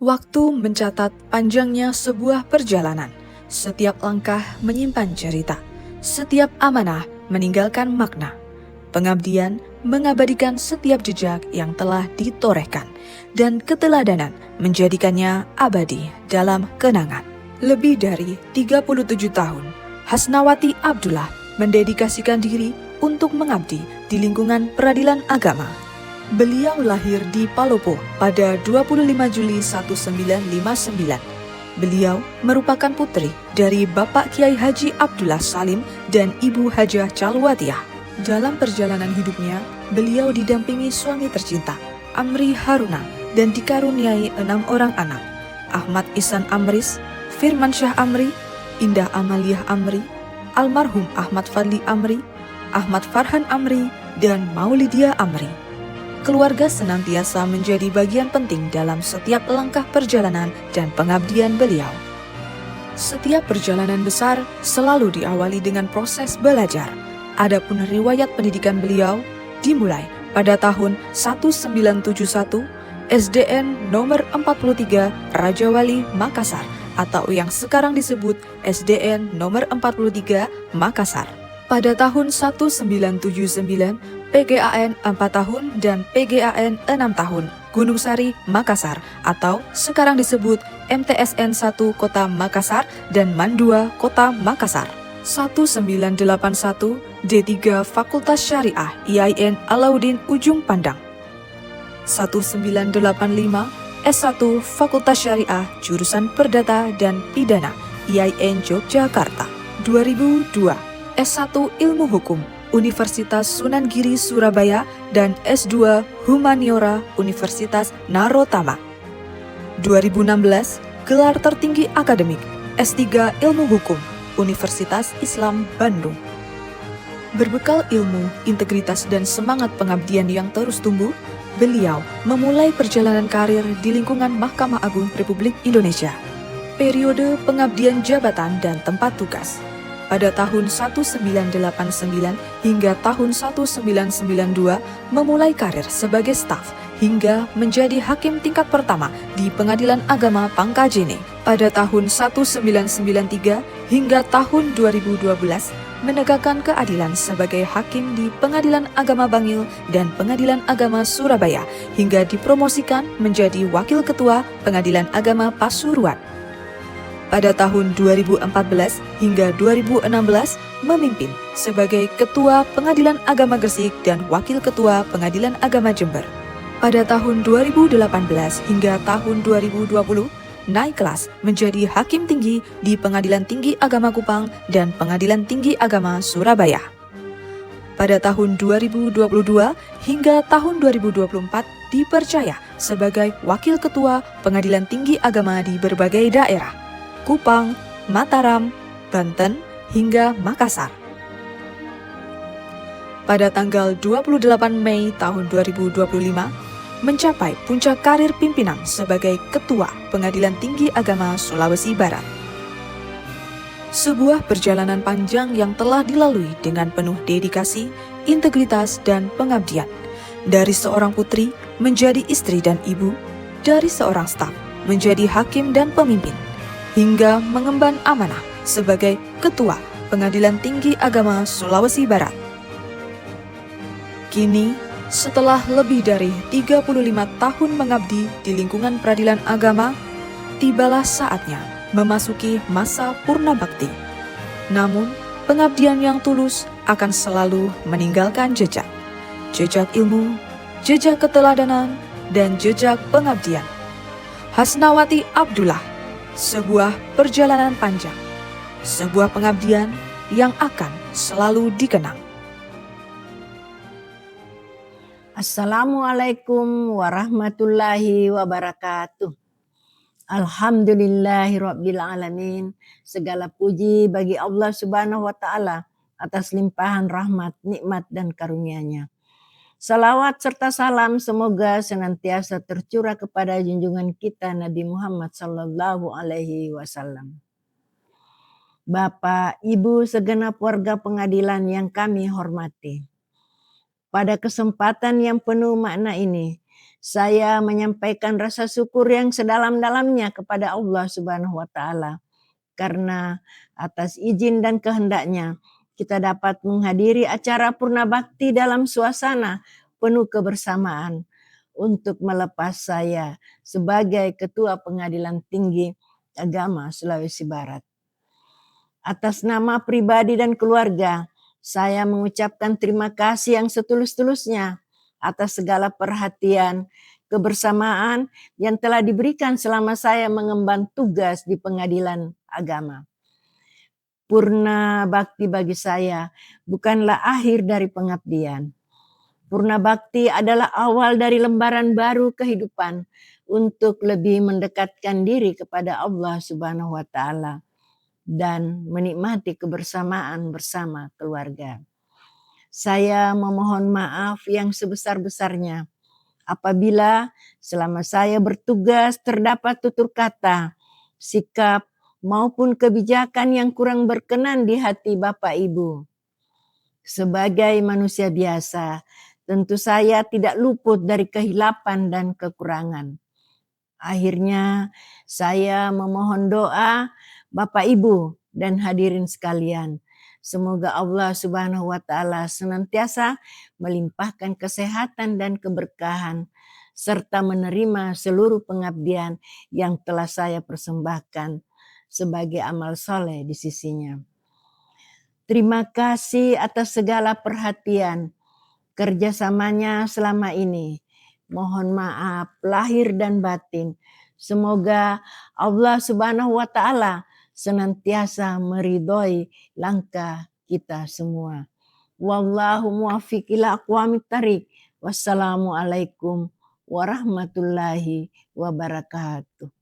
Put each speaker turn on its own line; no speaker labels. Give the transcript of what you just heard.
Waktu mencatat panjangnya sebuah perjalanan. Setiap langkah menyimpan cerita. Setiap amanah meninggalkan makna. Pengabdian mengabadikan setiap jejak yang telah ditorehkan. Dan keteladanan menjadikannya abadi dalam kenangan. Lebih dari 37 tahun, Hasnawati Abdullah mendedikasikan diri untuk mengabdi di lingkungan peradilan agama. Beliau lahir di Palopo pada 25 Juli 1959. Beliau merupakan putri dari Bapak Kiai Haji Abdullah Salim dan Ibu Hajah Calwatiah. Dalam perjalanan hidupnya, beliau didampingi suami tercinta, Amri Haruna, dan dikaruniai 6 orang anak, Ahmad Ihsan Amris, Firman Syah Amri, Indah Amaliah Amri, almarhum Ahmad Fadli Amri, Ahmad Farhan Amri, dan Maulidia Amri. Keluarga senantiasa menjadi bagian penting dalam setiap langkah perjalanan dan pengabdian beliau. Setiap perjalanan besar selalu diawali dengan proses belajar. Adapun riwayat pendidikan beliau dimulai pada tahun 1971 SDN nomor 43 Raja Wali Makassar atau yang sekarang disebut SDN nomor 43 Makassar. Pada tahun 1979 PGAN 4 tahun dan PGAN 6 tahun Gunung Sari, Makassar atau sekarang disebut MTSN 1 Kota Makassar dan MAN 2 Kota Makassar. 1981 D3 Fakultas Syariah IAIN Alauddin Ujung Pandang. 1985 S1 Fakultas Syariah Jurusan Perdata dan Pidana IAIN Yogyakarta. 2002 S1 Ilmu Hukum Universitas Sunan Giri Surabaya dan S2 Humaniora Universitas Narotama. 2016 gelar tertinggi akademik S3 Ilmu Hukum Universitas Islam Bandung. Berbekal ilmu, integritas dan semangat pengabdian yang terus tumbuh, beliau memulai perjalanan karir di lingkungan Mahkamah Agung Republik Indonesia. Periode pengabdian jabatan dan tempat tugas pada tahun 1989 hingga tahun 1992 memulai karir sebagai staf hingga menjadi hakim tingkat pertama di Pengadilan Agama Pangkajene. Pada tahun 1993 hingga tahun 2012 menegakkan keadilan sebagai hakim di Pengadilan Agama Bangil dan Pengadilan Agama Surabaya hingga dipromosikan menjadi Wakil Ketua Pengadilan Agama Pasuruan. Pada tahun 2014 hingga 2016 memimpin sebagai Ketua Pengadilan Agama Gresik dan Wakil Ketua Pengadilan Agama Jember. Pada tahun 2018 hingga tahun 2020 naik kelas menjadi Hakim Tinggi di Pengadilan Tinggi Agama Kupang dan Pengadilan Tinggi Agama Surabaya. Pada tahun 2022 hingga tahun 2024 dipercaya sebagai Wakil Ketua Pengadilan Tinggi Agama di berbagai daerah, Kupang, Mataram, Banten, hingga Makassar. Pada tanggal 28 Mei tahun 2025, mencapai puncak karir pimpinan sebagai Ketua Pengadilan Tinggi Agama Sulawesi Barat. Sebuah perjalanan panjang yang telah dilalui dengan penuh dedikasi, integritas, dan pengabdian. Dari seorang putri menjadi istri dan ibu, dari seorang staf menjadi hakim dan pemimpin, hingga mengemban amanah sebagai Ketua Pengadilan Tinggi Agama Sulawesi Barat. Kini, setelah lebih dari 35 tahun mengabdi di lingkungan peradilan agama, tibalah saatnya memasuki masa purna bakti. Namun, pengabdian yang tulus akan selalu meninggalkan jejak. Jejak ilmu, jejak keteladanan, dan jejak pengabdian. Hasnawati Abdullah, sebuah perjalanan panjang, sebuah pengabdian yang akan selalu dikenang.
Assalamualaikum warahmatullahi wabarakatuh. Alhamdulillahirabbil alamin. Segala puji bagi Allah Subhanahu wa taala atas limpahan rahmat, nikmat dan karunia-Nya. Salawat serta salam semoga senantiasa tercurah kepada junjungan kita Nabi Muhammad sallallahu alaihi wasallam. Bapak, Ibu, segenap warga pengadilan yang kami hormati. Pada kesempatan yang penuh makna ini, Saya menyampaikan rasa syukur yang sedalam-dalamnya kepada Allah Subhanahu wa taala karena atas izin dan kehendaknya kita dapat menghadiri acara Purna Bakti dalam suasana penuh kebersamaan untuk melepas saya sebagai Ketua Pengadilan Tinggi Agama Sulawesi Barat. Atas nama pribadi dan keluarga, saya mengucapkan terima kasih yang setulus-tulusnya atas segala perhatian, kebersamaan yang telah diberikan selama saya mengemban tugas di pengadilan agama. Purna bakti bagi saya bukanlah akhir dari pengabdian. Purna bakti adalah awal dari lembaran baru kehidupan untuk lebih mendekatkan diri kepada Allah Subhanahu wa taala dan menikmati kebersamaan bersama keluarga. Saya memohon maaf yang sebesar-besarnya apabila selama saya bertugas terdapat tutur kata, sikap, maupun kebijakan yang kurang berkenan di hati Bapak Ibu. Sebagai manusia biasa, tentu saya tidak luput dari kehilapan dan kekurangan. Akhirnya saya memohon doa Bapak Ibu dan hadirin sekalian. Semoga Allah Subhanahu wa taala senantiasa melimpahkan kesehatan dan keberkahan serta menerima seluruh pengabdian yang telah saya persembahkan sebagai amal soleh di sisinya. Terima kasih atas segala perhatian kerjasamanya selama ini. Mohon maaf lahir dan batin. Semoga Allah Subhanahu wa taala senantiasa meridhoi langkah kita semua. Wallahu muwaffiq ila aqwamit thariq. Wassalamualaikum warahmatullahi wabarakatuh.